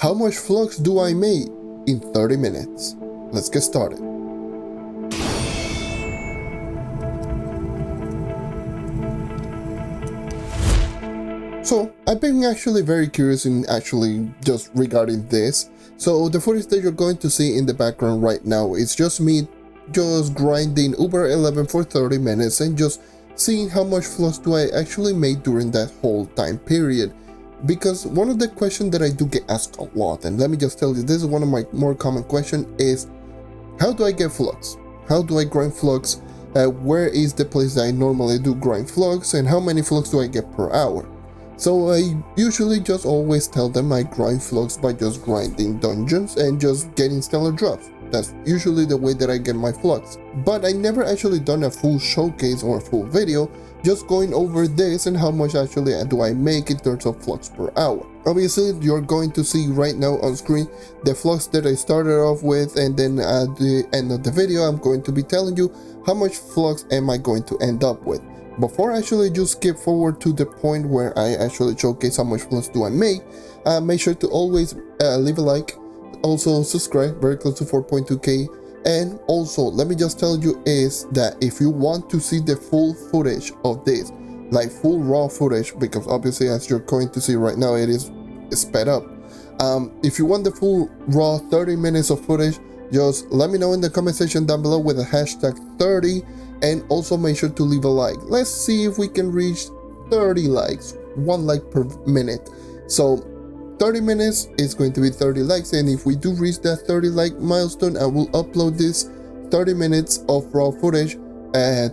How much flux do I make in 30 minutes? Let's get started. So I've been actually very curious in just regarding this. So the footage that you're going to see in the background right now is just me just grinding U11 for 30 minutes and just seeing how much flux do I actually make during that whole time period. Because one of the questions that I do get asked a lot, and let me just tell you, this is one of my more common questions, is how do I get flux? How do I grind flux? Where is the place that I normally do grind flux, and how many flux do I get per hour? So I usually just always tell them I grind flux by just grinding dungeons and just getting stellar drops. That's usually the way that I get my flux. But I never actually done a full showcase or a full video just going over this and how much actually do I make in terms of flux per hour. Obviously, you're going to see right now on screen the flux that I started off with, and then at the end of the video I'm going to be telling you how much flux am I going to end up with. Before I actually just skip forward to the point where I actually showcase how much flux do I make sure to always leave a like, also subscribe, very close to 4.2k, and also let me just tell you is that if you want to see the full footage of this, like full raw footage, because obviously as you're going to see right now it is sped up, if you want the full raw 30 minutes of footage, just let me know in the comment section down below with the hashtag 30, and also make sure to leave a like. Let's see if we can reach 30 likes, 1 like per minute. So 30 minutes is going to be 30 likes, and if we do reach that 30 like milestone, I will upload this 30 minutes of raw footage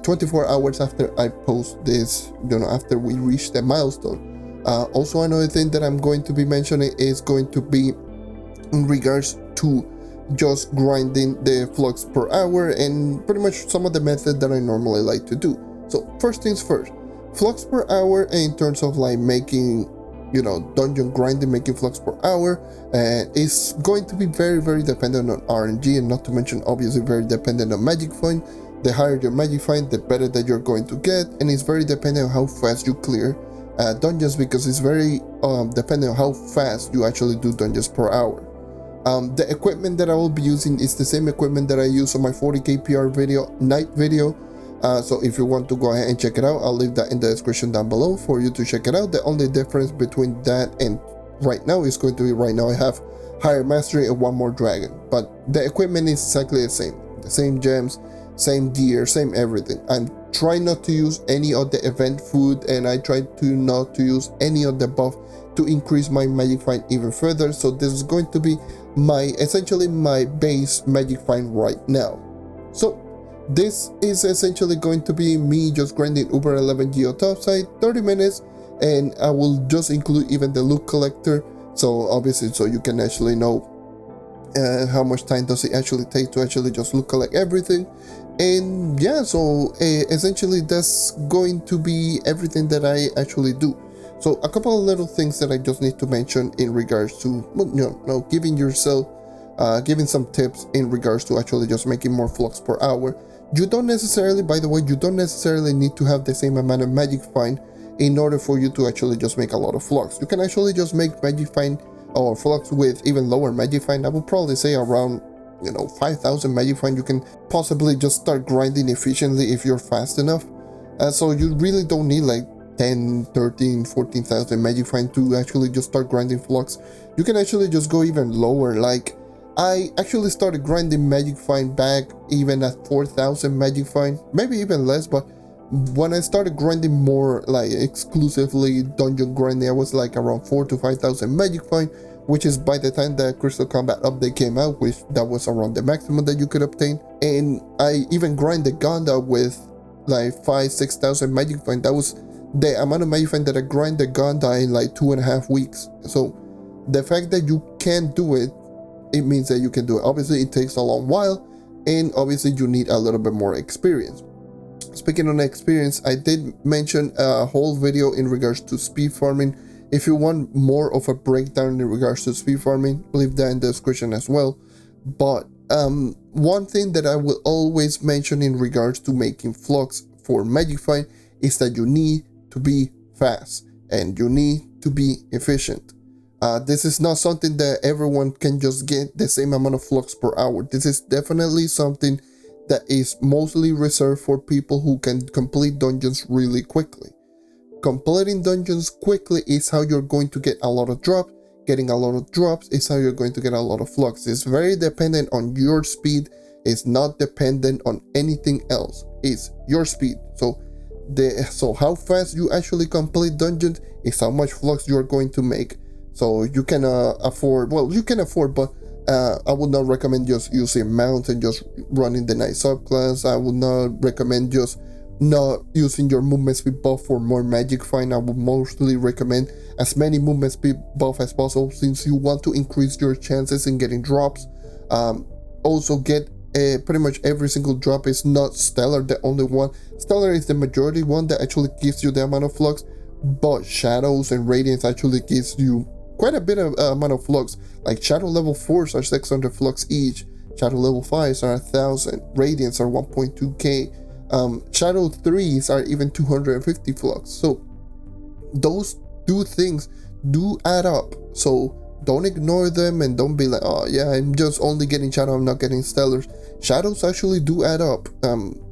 24 hours after I post this, after we reach the milestone. Also, another thing that I'm going to be mentioning is going to be in regards to just grinding the flux per hour and pretty much some of the methods that I normally like to do. So first things first, flux per hour in terms of like making dungeon grinding, making flux per hour, is going to be very dependent on RNG, and not to mention obviously very dependent on magic find. The higher your magic find, the better that you're going to get, and it's very dependent on how fast you clear dungeons, because it's very dependent on how fast you actually do dungeons per hour. The equipment that I will be using is the same equipment that I use on my 40k PR video, night video. So if you want to go ahead and check it out, I'll leave that in the description down below for you to check it out. The only difference between that and right now is going to be right now I have higher mastery and one more dragon, but the equipment is exactly the same gems, same gear, same everything. I'm trying not to use any of the event food, and I try to not to use any of the buff to increase my magic find even further. So this is going to be essentially my base magic find right now. So this is essentially going to be me just grinding U11 Geo topside 30 minutes, and I will just include even the loot collector, so obviously so you can actually know how much time does it actually take to actually just loot collect everything. And yeah, so essentially that's going to be everything that I actually do. So a couple of little things that I just need to mention in regards to giving yourself giving some tips in regards to actually just making more flux per hour. You don't necessarily, by the way, you don't necessarily need to have the same amount of magic find in order for you to actually just make a lot of flux. You can actually just make magic find or flux with even lower magic find. I would probably say around 5,000 magic find. You can possibly just start grinding efficiently if you're fast enough. So you really don't need like 10, 13, 14,000 magic find to actually just start grinding flux. You can actually just go even lower. Like I actually started grinding magic find back even at 4,000 magic find, maybe even less, but when I started grinding more like exclusively dungeon grinding, I was like around 4,000 to 5,000 magic find, which is by the time the Crystal Combat update came out, which that was around the maximum that you could obtain. And I even grinded Ganda with like 5,000-6,000 magic find. That was the amount of magic find that I grinded Ganda in like 2.5 weeks. So the fact that you can do it, it means that you can do it. Obviously it takes a long while, and obviously you need a little bit more experience. Speaking on experience, I did mention a whole video in regards to speed farming. If you want more of a breakdown in regards to speed farming, leave that in the description as well. But one thing that I will always mention in regards to making flux for magic find is that you need to be fast and you need to be efficient. This is not something that everyone can just get the same amount of flux per hour. This is definitely something that is mostly reserved for people who can complete dungeons really quickly. Completing dungeons quickly is how you're going to get a lot of drops. Getting a lot of drops is how you're going to get a lot of flux. It's very dependent on your speed. It's not dependent on anything else. It's your speed. So how fast you actually complete dungeons is how much flux you're going to make. So you can afford, well, you can afford, but I would not recommend just using mounts and just running the night subclass. I would not recommend just not using your movement speed buff for more magic find. I would mostly recommend as many movement speed buff as possible, since you want to increase your chances in getting drops. Also get pretty much every single drop. Is not stellar the only one. Stellar is the majority one that actually gives you the amount of flux, but shadows and radiance actually gives you quite a bit of amount of flux. Like shadow level 4s are 600 flux each, shadow level 5s are 1000, radiance are 1.2k, shadow 3s are even 250 flux. So those two things do add up, so don't ignore them and don't be like, oh yeah, I'm just only getting shadow, I'm not getting stellars. Shadows actually do add up.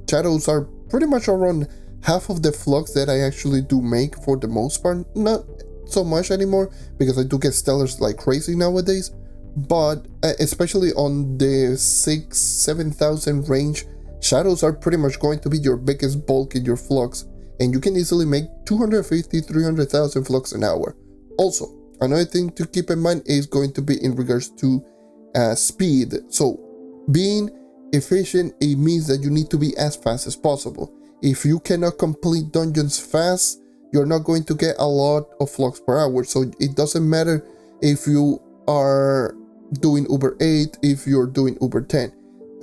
Shadows are pretty much around half of the flux that I actually do make for the most part. Not so much anymore because I do get stellars like crazy nowadays, but especially on the 6,000-7,000 range, shadows are pretty much going to be your biggest bulk in your flux, and you can easily make 250-300,000 flux an hour. Also, another thing to keep in mind is going to be in regards to speed. So being efficient, it means that you need to be as fast as possible. If you cannot complete dungeons fast, you're not going to get a lot of flux per hour. So it doesn't matter if you are doing Uber 8, if you're doing Uber 10.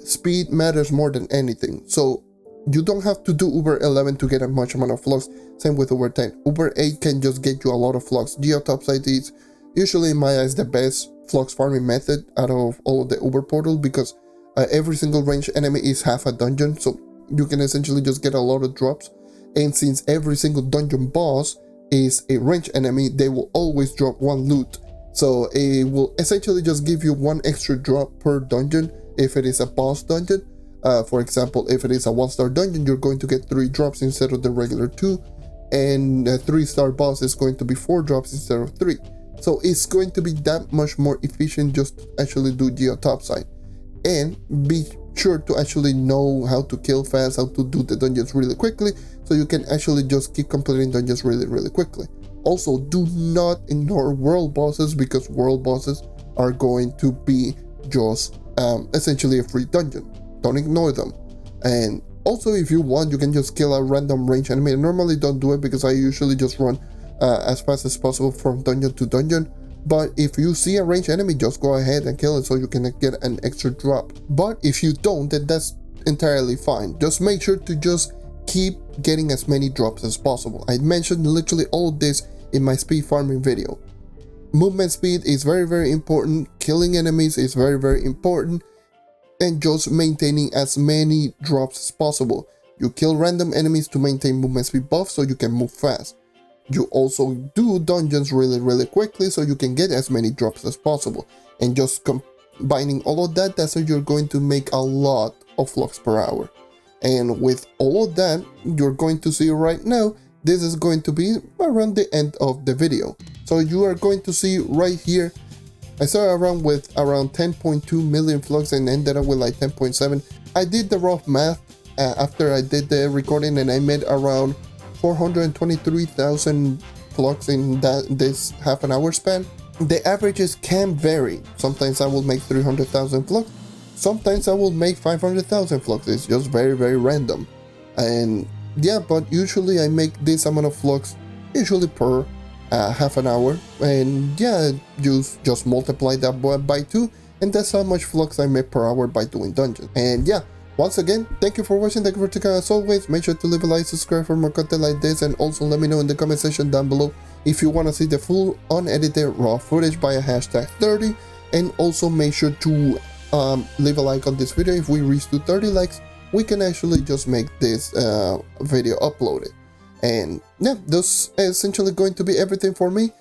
Speed matters more than anything. So you don't have to do Uber 11 to get a much amount of flux. Same with Uber 10. Uber 8 can just get you a lot of flux. Geotopside is usually in my eyes the best flux farming method out of all of the Uber portal, because every single ranged enemy is half a dungeon. So you can essentially just get a lot of drops. And since every single dungeon boss is a ranged enemy, they will always drop one loot. So it will essentially just give you one extra drop per dungeon if it is a boss dungeon. For example, if it is a 1-star dungeon, you're going to get 3 drops instead of the regular 2. And a 3-star boss is going to be 4 drops instead of 3. So it's going to be that much more efficient just to actually do Geotopside. And be sure to actually know how to kill fast, how to do the dungeons really quickly, so you can actually just keep completing dungeons really quickly. Also, do not ignore world bosses, because world bosses are going to be just essentially a free dungeon. Don't ignore them. And also, if you want, you can just kill a random range enemy. I normally don't do it because I usually just run as fast as possible from dungeon to dungeon. But if you see a ranged enemy, just go ahead and kill it so you can get an extra drop. But if you don't, then that's entirely fine. Just make sure to just keep getting as many drops as possible. I mentioned literally all of this in my speed farming video. Movement speed is very important. Killing enemies is very important. And just maintaining as many drops as possible. You kill random enemies to maintain movement speed buff so you can move fast. You also do dungeons really quickly so you can get as many drops as possible. And just combining all of that, that's how you're going to make a lot of flux per hour. And with all of that, you're going to see right now, this is going to be around the end of the video. So you are going to see right here, I started around with around 10.2 million flux and ended up with like 10.7. I did the rough math after I did the recording, and I made around 423,000 flux in this half an hour span. The averages can vary. Sometimes I will make 300,000 flux, sometimes I will make 500,000 flux. It's just very random. And yeah, but usually I make this amount of flux usually per half an hour, and yeah, just multiply that by 2, and that's how much flux I make per hour by doing dungeons. And yeah, once again, thank you for watching, thank you for taking as always. Make sure to leave a like, subscribe for more content like this, and also let me know in the comment section down below if you want to see the full unedited raw footage by a hashtag 30. And also make sure to leave a like on this video. If we reach to 30 likes, we can actually just make this video uploaded. And yeah, this is essentially going to be everything for me.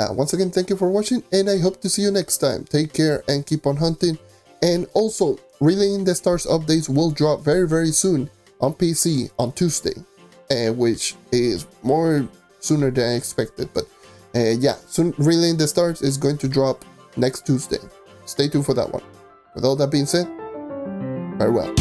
Once again, thank you for watching, and I hope to see you next time. Take care and keep on hunting. And also, Relaying the Stars updates will drop very, very soon on PC on Tuesday, which is more sooner than I expected. But yeah, soon Relaying the Stars is going to drop next Tuesday. Stay tuned for that one. With all that being said, farewell.